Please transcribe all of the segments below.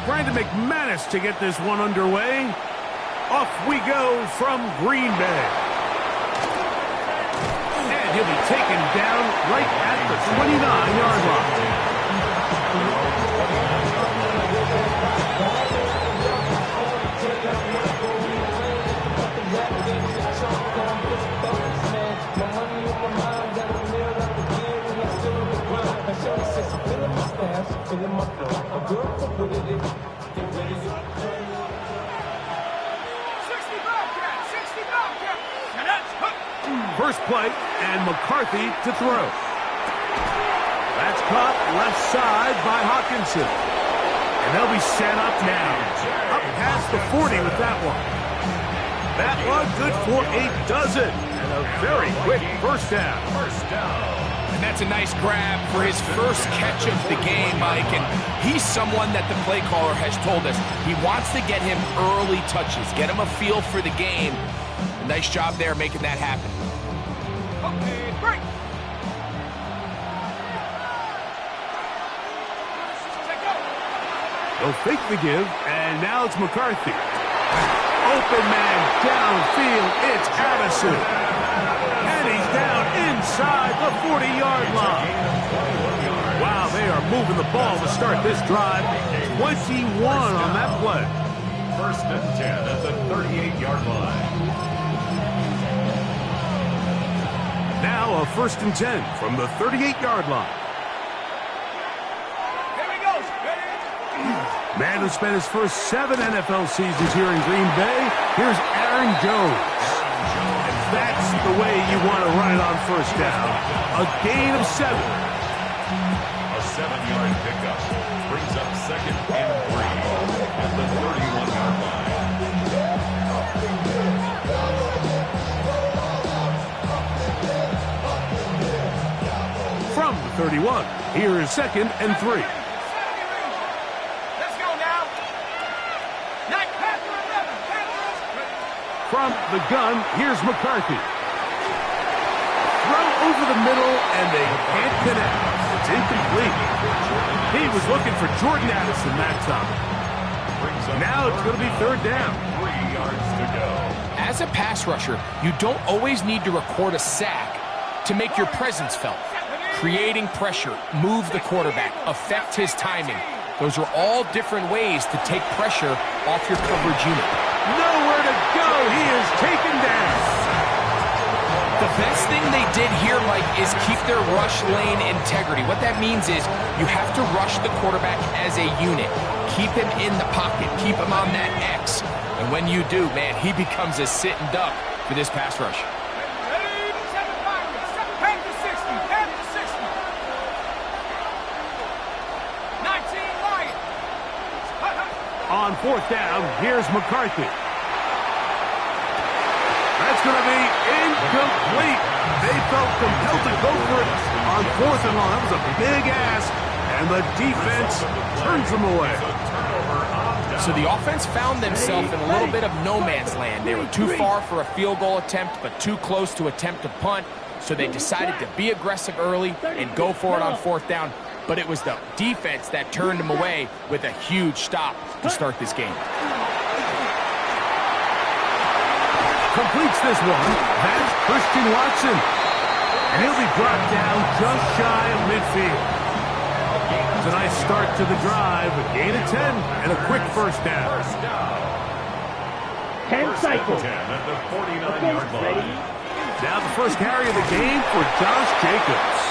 Brandon McManus to get this one underway. Off we go from Green Bay. And he'll be taken down right at the 29-yard line. First play, and McCarthy to throw. That's caught left side by Hawkinson. And they'll be set up now. Up past the 40 with that one. That one good for a dozen. And a very quick first down. And that's a nice grab for his first catch of the game, Mike. And he's someone that the play caller has told us he wants to get him early touches, get him a feel for the game. A nice job there making that happen. Okay, break. They'll fake the give, and now it's McCarthy. Open man downfield, it's Addison. And he's down inside the 40-yard line. Wow, they are moving the ball to start this drive. 21 on that play. First and 10 at the 38-yard line. Now a first and 10 from the 38-yard line. Here he goes. Man who spent his first 7 NFL seasons here in Green Bay, here's Aaron Jones. And that's the way you want to run it on first down. A gain of 7. A 7-yard pickup brings up second and 3 at the 31-yard line. From the 31, here is second and 3. Let's go now. Not Panther 11. From the gun, here's McCarthy. Throw over the middle, and they can't connect. It's incomplete. He was looking for Jordan Addison that time. Now it's going to be third down. 3 yards to go. As a pass rusher, you don't always need to record a sack to make your presence felt. Creating pressure, move the quarterback, affect his timing. Those are all different ways to take pressure off your coverage unit. Nowhere to go. He is taken down. The best thing they did here, Mike, is keep their rush lane integrity. What that means is you have to rush the quarterback as a unit. Keep him in the pocket. Keep him on that X. And when you do, man, he becomes a sitting duck for this pass rush. On fourth down, here's McCarthy. That's going to be incomplete. They felt compelled to go for it on fourth and long. That was a big ask, and the defense turns them away. So the offense found themselves in a little bit of no man's land. They were too far for a field goal attempt, but too close to attempt a punt. So they decided to be aggressive early and go for it on fourth down. But it was the defense that turned them away with a huge stop to start this game. Completes this one. That's Christian Watson. And he'll be brought down just shy of midfield. It's a nice start to the drive. A gain of 10 and a quick first down. 10 cycles. 10 at the 49-yard line. Now the first carry of the game for Josh Jacobs.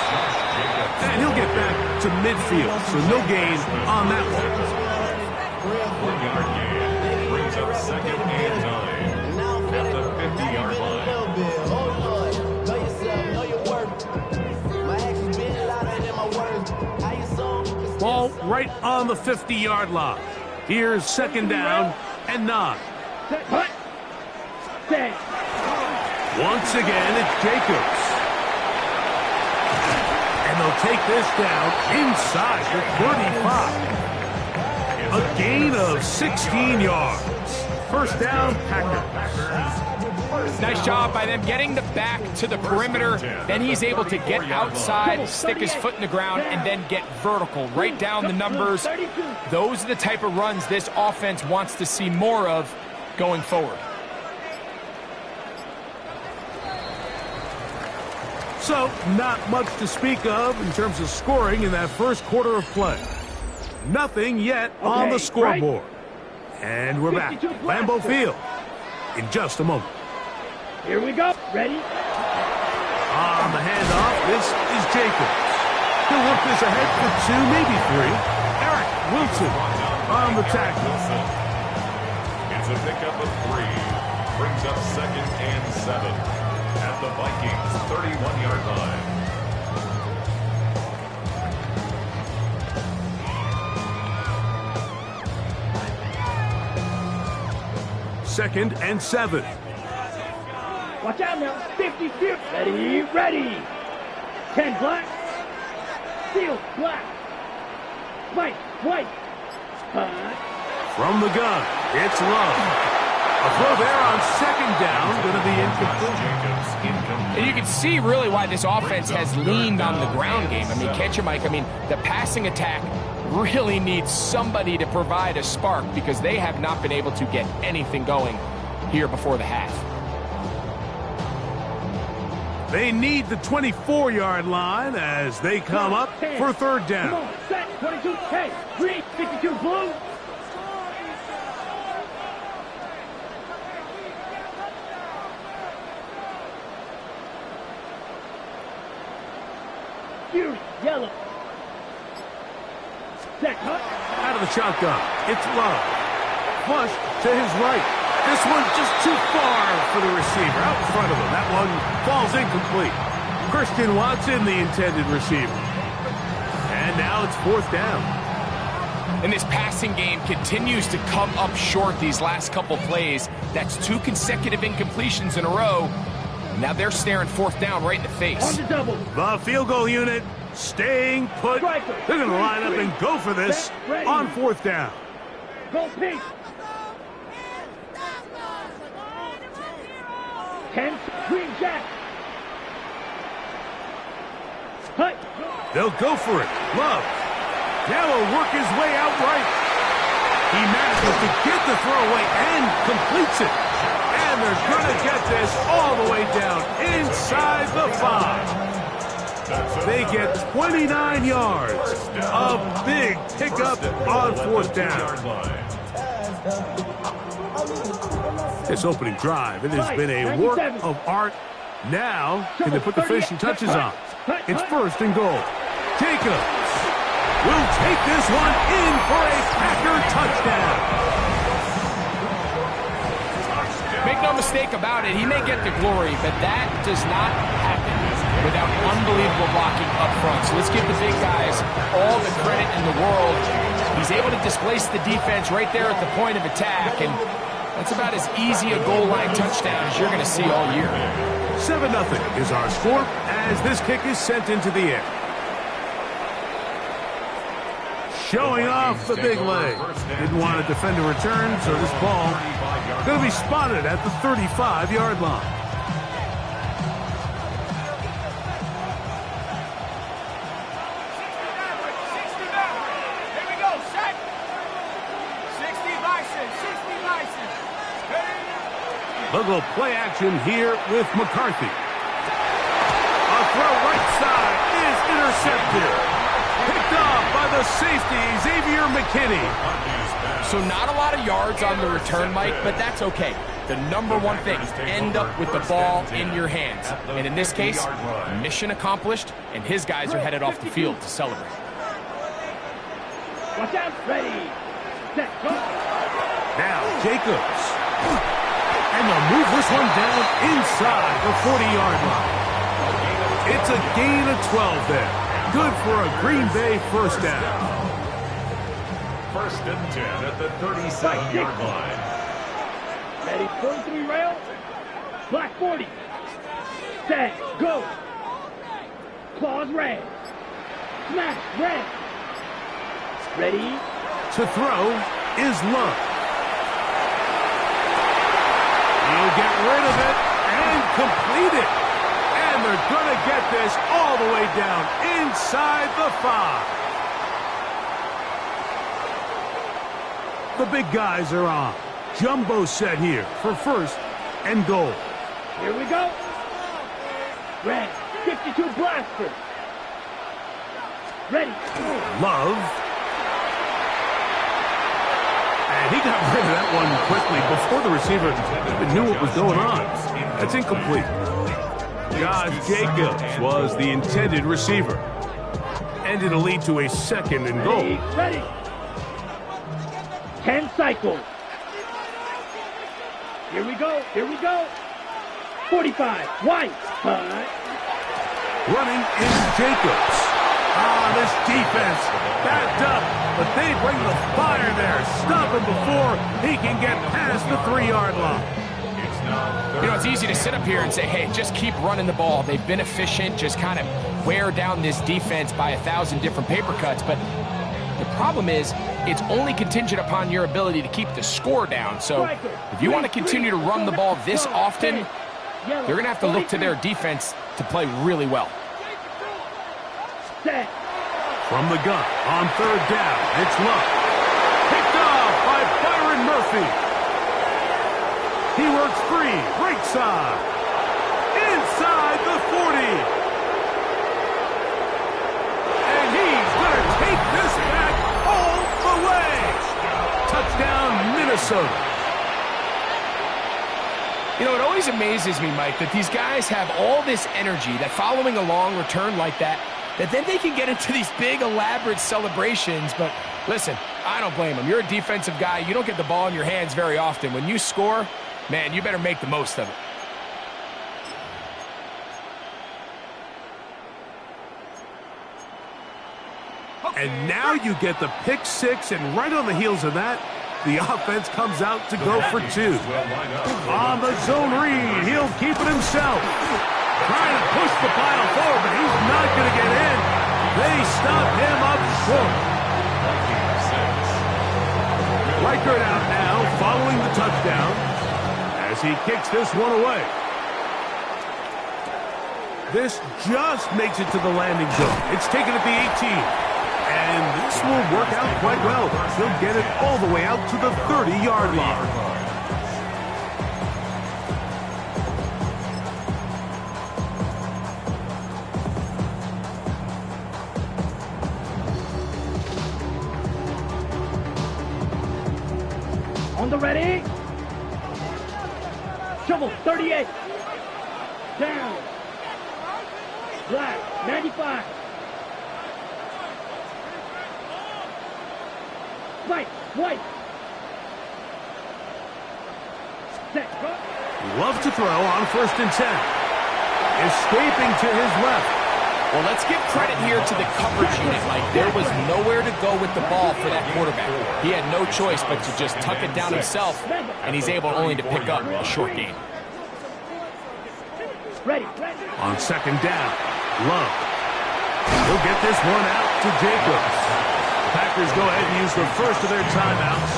And he'll get back to midfield, so no gain on that one. 1-yard gain brings up second and 9 at the 50-yard line. Ball right on the 50-yard line. Here's second down and 9. Once again, it's Jacobs. And they'll take this down inside the 35. A gain of 16 yards. First down, Packers. Nice job by them getting the back to the perimeter. Then he's able to get outside, stick his foot in the ground, and then get vertical. Right down the numbers. Those are the type of runs this offense wants to see more of going forward. So, not much to speak of in terms of scoring in that first quarter of play. Nothing yet on the scoreboard. And we're back at Lambeau Field in just a moment. Here we go. Ready? On the handoff, this is Jacobs. He'll work this ahead for 2, maybe 3. Eric Wilson on the tackle. It's a pickup of 3. Brings up 2nd and 7 at the Vikings 31-yard line. Second and 7. Watch out now. 50 field. Ready, ready. 10 black. Field black. White. From the gun, it's Love. A throw there on 2nd down, going to be incomplete. And you can see really why this offense has leaned on the ground game. I mean, catch your mic. I mean, the passing attack really needs somebody to provide a spark because they have not been able to get anything going here before the half. They need the 24-yard line as they come up for 3rd down. Come on, set, 22, hey, green, 52, blue. Fury, yellow. Set, cut. Out of the shotgun, it's Love. Flush to his right. This one just too far for the receiver. Out in front of him. That one falls incomplete. Christian Watson, the intended receiver. And now it's 4th down. And this passing game continues to come up short these last couple plays. That's 2 consecutive incompletions in a row. Now they're staring 4th down right in the face. On the double. The field goal unit staying put. They're going to line up and go for this on 4th down. Go pink. 10, green jack. Hut. They'll go for it. Love. Now he'll work his way out right. He manages to get the throw away and completes it. And they're going to get this all the way down inside the 5. They get 29 yards. A big pickup on 4th down. This opening drive, it has been a work of art. Now, can they put the finishing touches on? It's 1st and goal. Jacobs will take this one in for a Packer touchdown. Make no mistake about it, he may get the glory, but that does not happen without unbelievable blocking up front. So let's give the big guys all the credit in the world. He's able to displace the defense right there at the point of attack, and that's about as easy a goal line touchdown as you're going to see all year. 7-0 is our score as this kick is sent into the air. Showing off the big leg. Didn't want to defend a return, so this ball going to be spotted at the 35-yard line. They'll go play action here with McCarthy. A throw right side is intercepted. Picked off by the safety, Xavier McKinney. So not a lot of yards on the return, Mike, but that's okay. The number one thing, end up with the ball in your hands. And in this case, mission accomplished, and his guys are headed off the field to celebrate. Watch out, ready, set, go. Now Jacobs. And they'll move this one down inside the 40-yard line. It's a gain of 12 there. Good for a Green Bay 1st down. 1st and 10 at the 37-yard line. Ready, 43 rail. Black 40. Set, go. Claws red. Smash red. Ready. To throw is Love. He'll get rid of it. and completed. And they're going to get this all the way down inside the 5. The big guys are on. Jumbo set here for first and goal. Here we go. Red, 52 blaster. Ready. Love. And he got rid of that one quickly before the receiver even knew what was going on. That's incomplete. Josh Jacobs was the intended receiver. And it'll lead to a second and goal. Ready. 10 cycles. Here we go. Here we go. 45. White. Running is Jacobs. This defense backed up, but they bring the fire there. Stop him before he can get past the 3-yard line. You know, it's easy to sit up here and say, hey, just keep running the ball. They've been efficient, just kind of wear down this defense by 1,000 different paper cuts. But the problem is, it's only contingent upon your ability to keep the score down. So if you want to continue to run the ball this often, you're going to have to look to their defense to play really well. From the gun, on third down, it's Love. Picked off by Byron Murphy. He works free, right side. Inside the 40. And he's going to take this back all the way. Touchdown, Minnesota. You know, it always amazes me, Mike, that these guys have all this energy, that following a long return like that then they can get into these big, elaborate celebrations. But listen, I don't blame them. You're a defensive guy. You don't get the ball in your hands very often. When you score, man, you better make the most of it. And now you get the pick six, and right on the heels of that, the offense comes out to go for 2. On the zone read, he'll keep it himself. Trying to push the pile forward, but he's not going to get in. They stop him up short. Reichert out now, following the touchdown, as he kicks this one away. This just makes it to the landing zone. It's taken at the 18. And this will work out quite well. He'll get it all the way out to the 30-yard line. On the ready. Shovel, 38. Down. Black, 95. White. Set. Love to throw on first and 10. Escaping to his left. Well, let's give credit here to the coverage unit. Like, there was nowhere to go with the ball for that quarterback. He had no choice but to just tuck it down himself, and he's able only to pick up a short gain. Ready. On second down, Love. He'll get this one out to Jacobs. Packers go ahead and use the first of their timeouts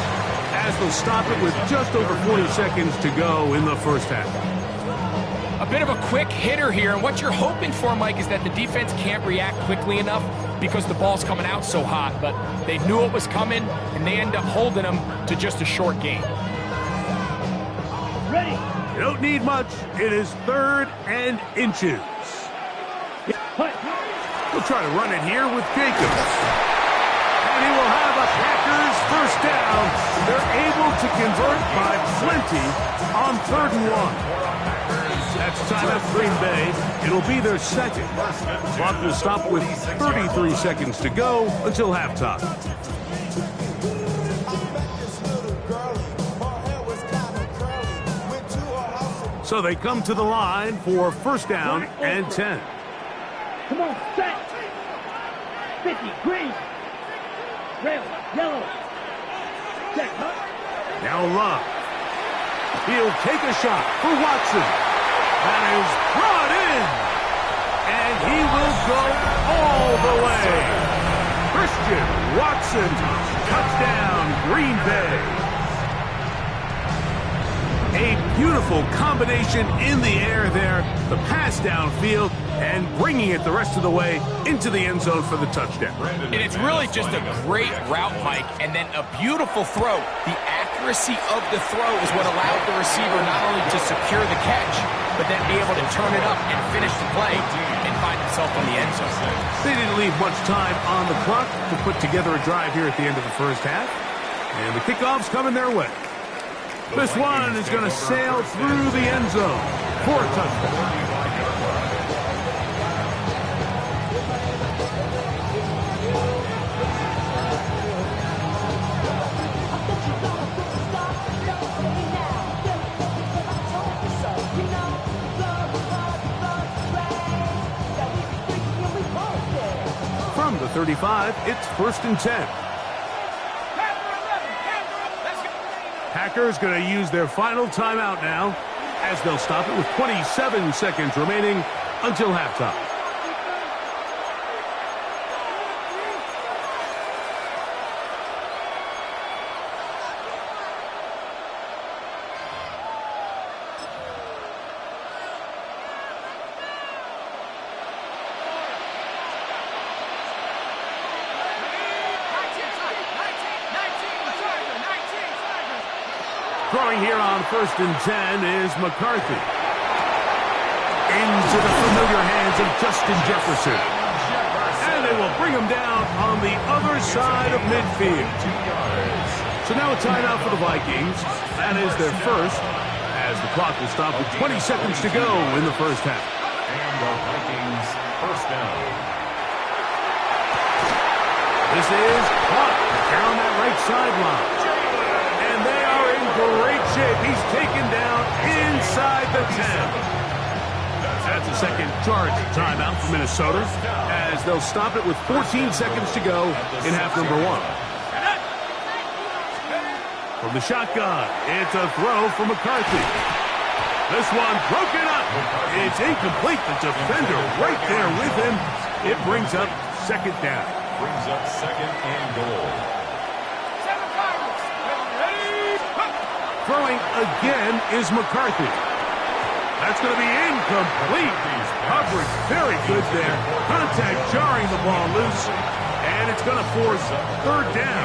as they'll stop it with just over 40 seconds to go in the first half. A bit of a quick hitter here, and what you're hoping for, Mike, is that the defense can't react quickly enough because the ball's coming out so hot, but they knew it was coming, and they end up holding them to just a short gain. Ready. You don't need much. It is 3rd and inches. We'll try to run it here with Jacobs. And he will have a Packers first down. They're able to convert by plenty on 3rd and 1. That's timeout Green Bay. It'll be their second. Clock will stop with 33 seconds to go until halftime. So they come to the line for first down and 10. Come on, set. 50, green. Rail, yellow. Check, huh? Now Love. He'll take a shot for Watson. That is brought in. And he will go all the way. Christian Watson. Touchdown, Green Bay. A beautiful combination in the air there. The pass downfield and bringing it the rest of the way into the end zone for the touchdown. And it's really just a great route, Mike, and then a beautiful throw. The accuracy of the throw is what allowed the receiver not only to secure the catch, but then be able to turn it up and finish the play and find himself in the end zone. They didn't leave much time on the clock to put together a drive here at the end of the first half. And the kickoff's coming their way. This one is going to sail through the end zone for a touchdown. From the 35, it's 1st and 10. Packers going to use their final timeout now as they'll stop it with 27 seconds remaining until halftime. Throwing here on 1st and 10 is McCarthy. Into the familiar hands of Justin Jefferson. And they will bring him down on the other side of midfield. So now a timeout for the Vikings. That is their first, as the clock will stop with 20 seconds to go in the first half. And the Vikings first down. This is Clark down that right sideline. And they are in great shape. He's taken down inside the 10. That's a second charge timeout for Minnesota, as they'll stop it with 14 seconds to go in half number 1. From the shotgun, it's a throw for McCarthy. This one broken up. It's incomplete. The defender right there with him. It brings up 2nd down. Brings up 2nd and goal. Throwing again is McCarthy. That's going to be incomplete. Coverage very good there. Contact jarring the ball loose. And it's going to force 3rd down.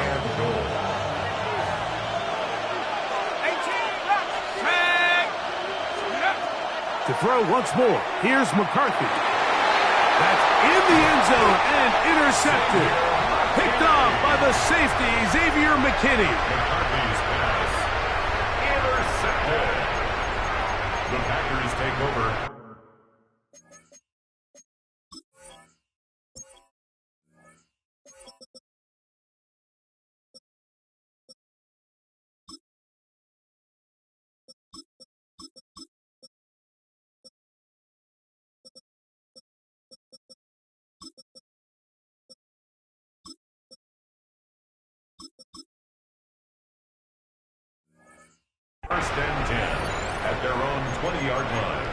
To throw once more, here's McCarthy. That's in the end zone and intercepted. Picked off by the safety, Xavier McKinney. McCarthy's pass intercepted. The Packers take over. First and 10 at their own 20-yard line.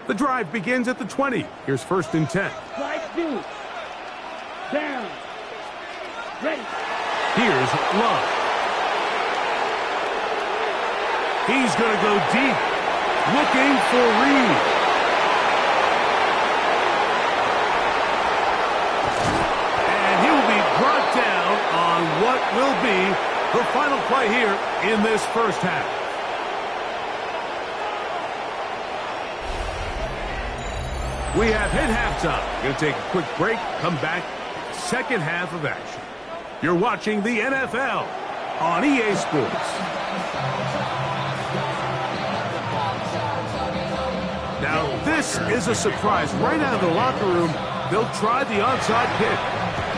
The drive begins at the 20. Here's 1st and 10. Slide 2. Down. Ready. Here's Love. He's going to go deep, looking for Reed. And he will be brought down on what will be the final play here in this first half. We have hit halftime. Going to take a quick break, come back, second half of action. You're watching the NFL on EA Sports. Now, this is a surprise. Right out of the locker room, they'll try the onside kick.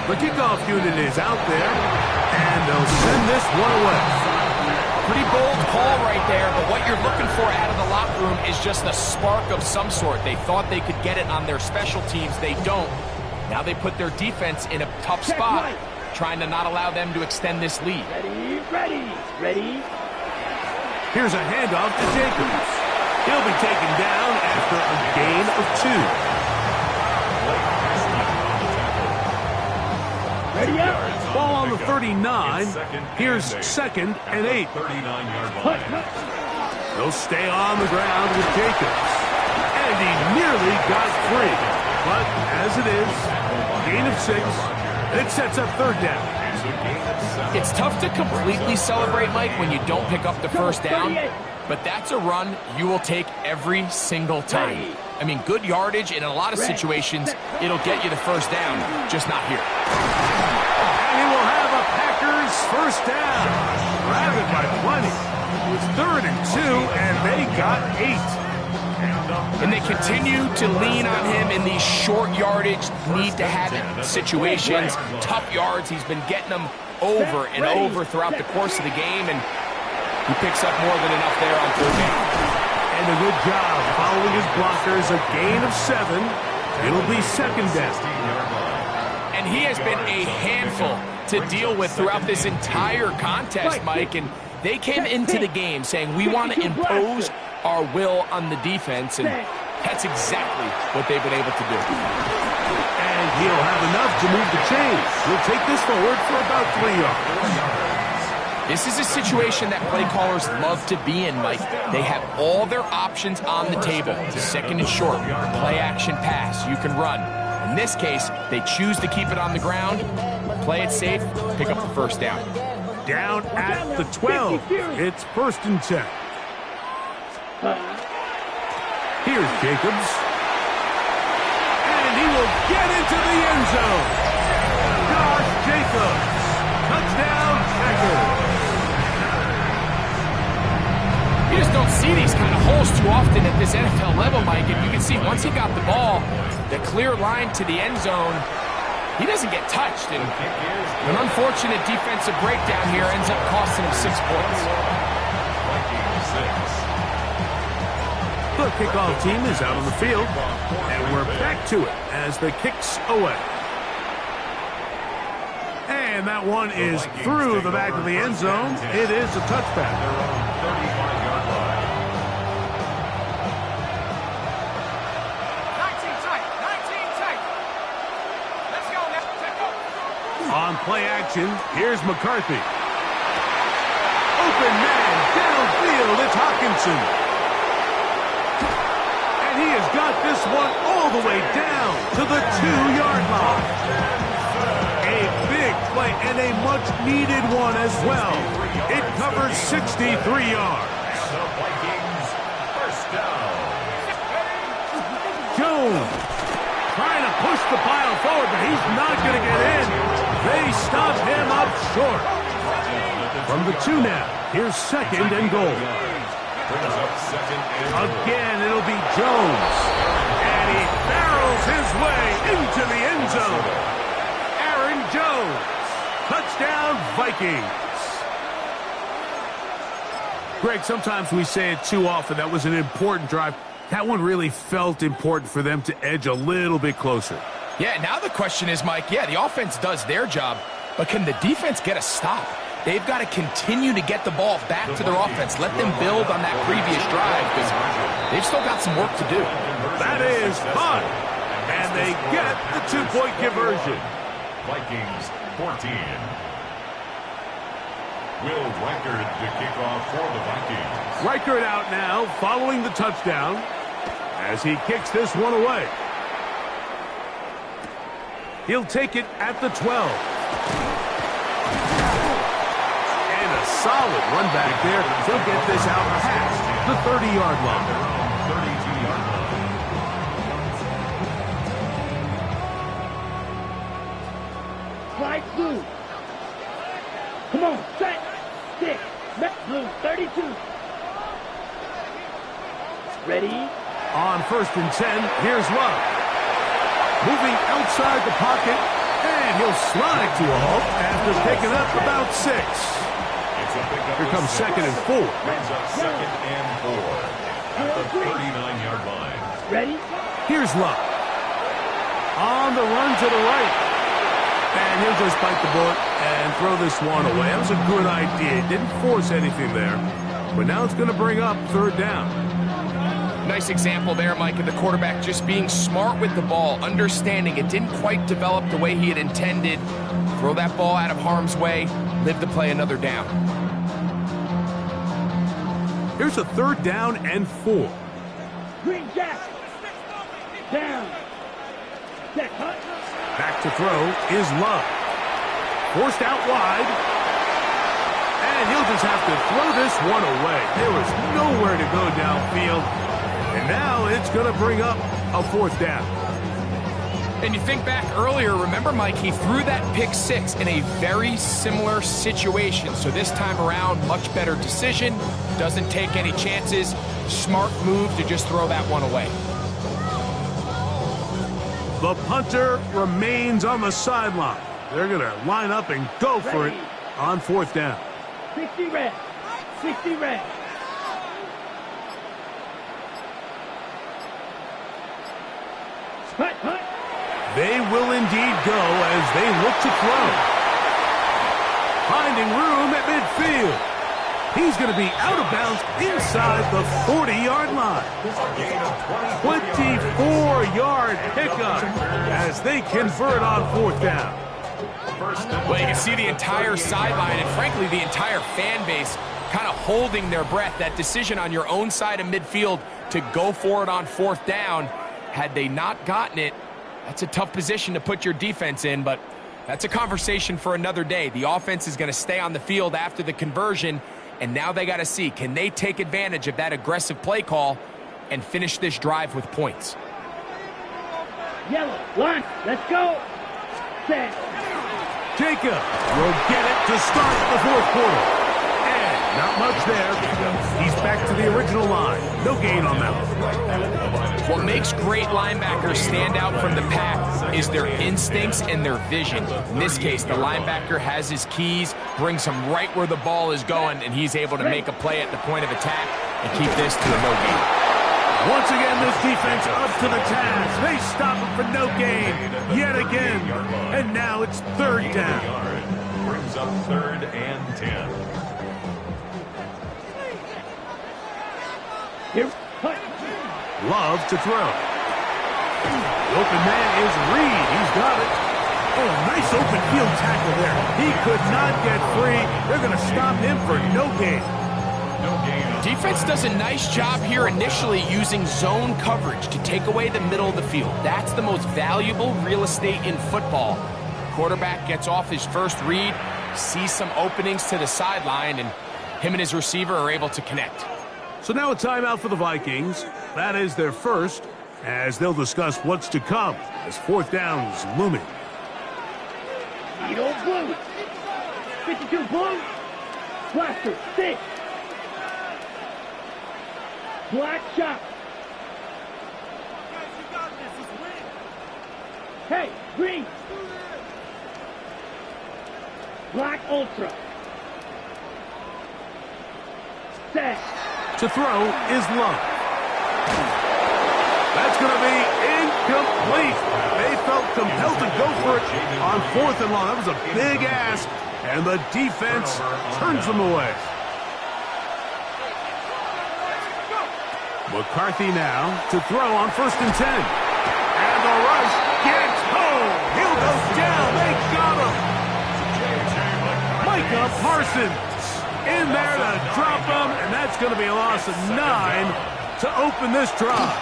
The kickoff unit is out there, and they'll send this one away. Pretty bold call right there, but what you're looking for out of the locker room is just a spark of some sort. They thought they could get it on their special teams. They don't. Now they put their defense in a tough spot, trying to not allow them to extend this lead. Ready, ready, ready. Here's a handoff to Jacobs. He'll be taken down after a gain of 2. Ready up. Ball on the 39. Here's 2nd and 8. 39-yard line. He'll stay on the ground with Jacobs. And he nearly got 3. But as it is, gain of 6. It sets up 3rd down. It's tough to completely celebrate, Mike, when you don't pick up the first down. But that's a run you will take every single time. I mean, good yardage, and in a lot of situations, it'll get you the first down, just not here. And he will have a Packers first down. Ravaged by plenty. It was 3rd and 2, and they got 8. And they continue to lean on him in these short yardage, need-to-have-it situations. Tough yards, he's been getting them over and over throughout the course of the game, and he picks up more than enough there on 3rd down. And a good job following his blockers, a gain of 7. It'll be 2nd down. And he has been a handful to deal with throughout this entire contest, Mike, and they came into the game saying, we want to impose our will on the defense, and that's exactly what they've been able to do. And he'll have enough to move the chains. He'll take this forward for about 3 yards. This is a situation that play callers love to be in, Mike. They have all their options on the table. 2nd and short, play action pass, you can run. In this case, they choose to keep it on the ground, play it safe, pick up the first down. Down at the 12. It's 1st and 10. Here's Jacobs. And he will get into the end zone. Josh Jacobs. Touchdown, Packers. You just don't see these kind of holes too often at this NFL level, Mike. And you can see once he got the ball, the clear line to the end zone, he doesn't get touched. And an unfortunate defensive breakdown here ends up costing him 6 points. The kickoff team is out on the field, and we're back to it as the kick's away. And that one is through the back of the end zone. It is a touchback. 35-yard line. 19 tight. 19 tight. Let's go now. Take over. On play action, here's McCarthy. Open man, downfield, it's Hawkinson. And he has got this one all the way down to the 2-yard line. A big play and a much-needed one as well. It covers 63 yards. The Vikings first down. Jones trying to push the pile forward, but he's not going to get in. They stop him up short. From the 2 now, here's 2nd and goal. Brings up 2nd and goal. Again, it'll be Jones. And he barrels his way into the end zone. Aaron Jones. Touchdown, Vikings. Greg, sometimes we say it too often. That was an important drive. That one really felt important for them to edge a little bit closer. Yeah, now the question is, Mike, yeah, the offense does their job, but can the defense get a stop? They've got to continue to get the ball back to their offense. Let them build on that previous drive because they've still got some work to do. That is fun. And they get the 2-point conversion. Vikings 14. Will Reichard to kick off for the Vikings. Reichard out now following the touchdown as he kicks this one away. He'll take it at the 12. Solid run back there. He'll get this out past the 30-yard line. 32-yard line. Slide blue. Come on, set, stick, blue, 32. Ready? On 1st and 10, here's Love. Moving outside the pocket, and he'll slide to a halt after picking up about 6. Here comes 2nd and 4. Brings up 2nd and 4 at the 39-yard line. Ready? Here's Love. On the run to the right. And he'll just bite the bullet and throw this one away. That was a good idea. Didn't force anything there. But now it's going to bring up 3rd down. Nice example there, Mike, of the quarterback just being smart with the ball, understanding it didn't quite develop the way he had intended. Throw that ball out of harm's way, live to play another down. Here's a 3rd down and 4. Green Jack. Down. Set, hunt. Back to throw is Love. Forced out wide. And he'll just have to throw this one away. There was nowhere to go downfield. And now it's going to bring up a 4th down. And you think back earlier, remember, Mike, he threw that pick 6 in a very similar situation. So this time around, much better decision. Doesn't take any chances. Smart move to just throw that one away. The punter remains on the sideline. They're going to line up and go for it on 4th down. 60 red. 60 red. Hunt, hunt. They will indeed go as they look to throw. Finding room at midfield. He's going to be out of bounds inside the 40-yard line. 24-yard pickup as they convert on 4th down. Well, you can see the entire sideline and, frankly, the entire fan base kind of holding their breath. That decision on your own side of midfield to go for it on 4th down, had they not gotten it, that's a tough position to put your defense in, but that's a conversation for another day. The offense is going to stay on the field after the conversion, and now they got to see, can they take advantage of that aggressive play call and finish this drive with points? Yellow, line, let's go. Set. Jacob will get it to start the 4th quarter. And not much there. He's back to the original line. No gain on that one. What makes great linebackers stand out from the pack is their instincts and their vision. In this case, the linebacker has his keys, brings him right where the ball is going, and he's able to make a play at the point of attack and keep this to a no gain. Once again, this defense up to the task. They stop him for no gain yet again. And now it's 3rd down. Brings up 3rd and 10. Here, hunt. Love to throw. The open man is Reed. He's got it. Oh, nice open field tackle there. He could not get free. They're going to stop him for no gain. Defense does a nice job here initially using zone coverage to take away the middle of the field. That's the most valuable real estate in football. Quarterback gets off his first read, sees some openings to the sideline, and him and his receiver are able to connect. So now a timeout for the Vikings. That is their first, as they'll discuss what's to come as 4th down is looming. Eat old blue. 52 blue. Blaster, 6. Black shot. Hey, green. Black ultra. Set. To throw is Love. That's going to be incomplete. They felt compelled to go for it on 4th and long. That was a big ask, and the defense turns them away. McCarthy now to throw on 1st and 10. And the rush gets home. He'll go down. They got him. Micah Parsons in there to drop him, and that's going to be a loss of 9 to open this drive.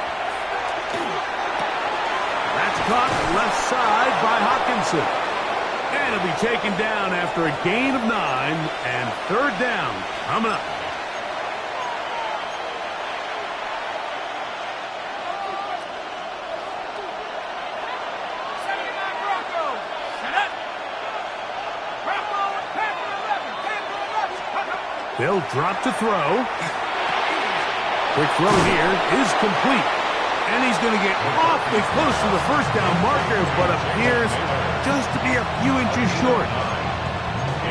That's caught left side by Hawkinson. And it'll be taken down after a gain of 9, and 3rd down coming up. They'll drop to throw. Quick throw here is complete. And he's going to get awfully close to the 1st down marker, but appears just to be a few inches short.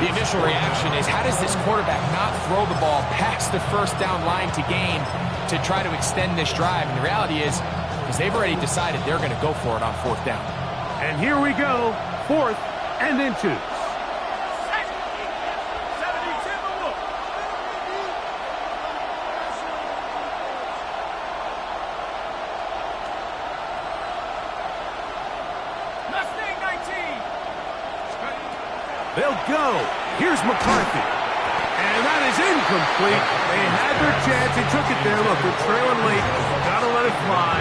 The initial reaction is, how does this quarterback not throw the ball past the 1st down line to gain to try to extend this drive? And the reality is, because they've already decided they're going to go for it on 4th down. And here we go, 4th and inches. They'll go. Here's McCarthy. And that is incomplete. They had their chance. They took it there. Look, they're trailing late. Got to let it fly.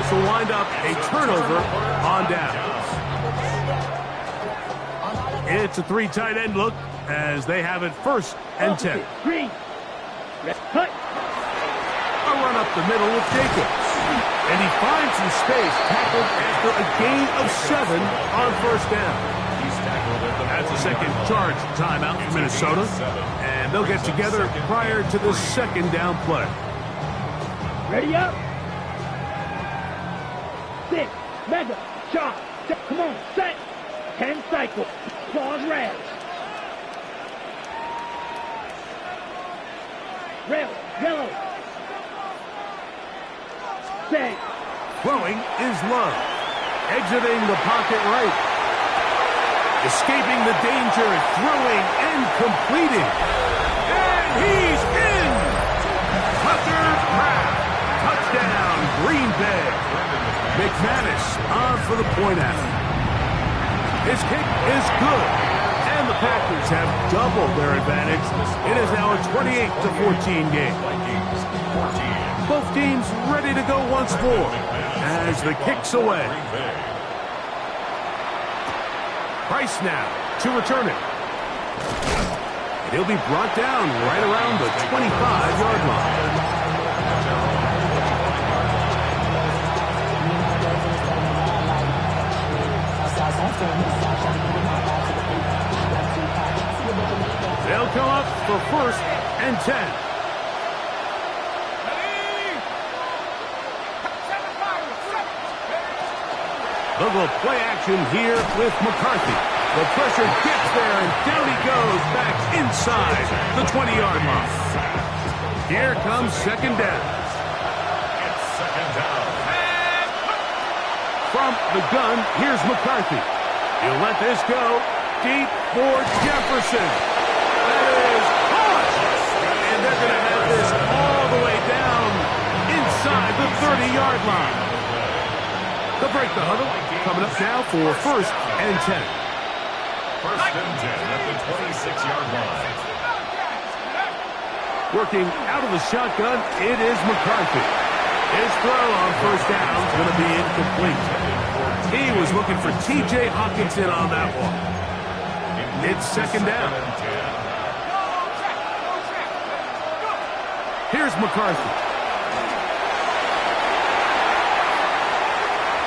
This will wind up a turnover on downs. It's a 3 tight end look as they have it 1st and 10. Green. Cut. A run up the middle with Jacobs. And he finds some space, tackled after a gain of 7 on 1st down. That's a second charge timeout for Minnesota. And they'll get together prior to the 2nd down play. Ready up. 6. Mega. Shot. Come on. Set. 10 cycle. Pause Raz. Rail. Yellow. Set. Throwing is Love. Exiting the pocket right. Escaping the danger, throwing and completing. And he's in! Tucker Kraft. Touchdown, Green Bay. McManus on for the point after. His kick is good. And the Packers have doubled their advantage. It is now a 28-14 game. Both teams ready to go once more as the kick's away. Price now to return it. And he'll be brought down right around the 25-yard line. They'll come up for 1st and 10. They'll go play action here with McCarthy. The pressure gets there, and down he goes back inside the 20-yard line. Here comes 2nd down. It's 2nd down. From the gun, here's McCarthy. He'll let this go deep for Jefferson. That is caught. And they're going to have this all the way down inside the 30-yard line. They'll break the huddle. Coming up now for 1st and 10. 1st and 10 at the 26-yard line. Working out of the shotgun, it is McCarthy. His throw on 1st down is going to be incomplete. He was looking for T.J. Hawkinson on that one. It's 2nd down. Here's McCarthy.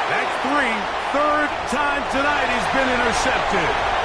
That's 3. 3rd time tonight he's been intercepted.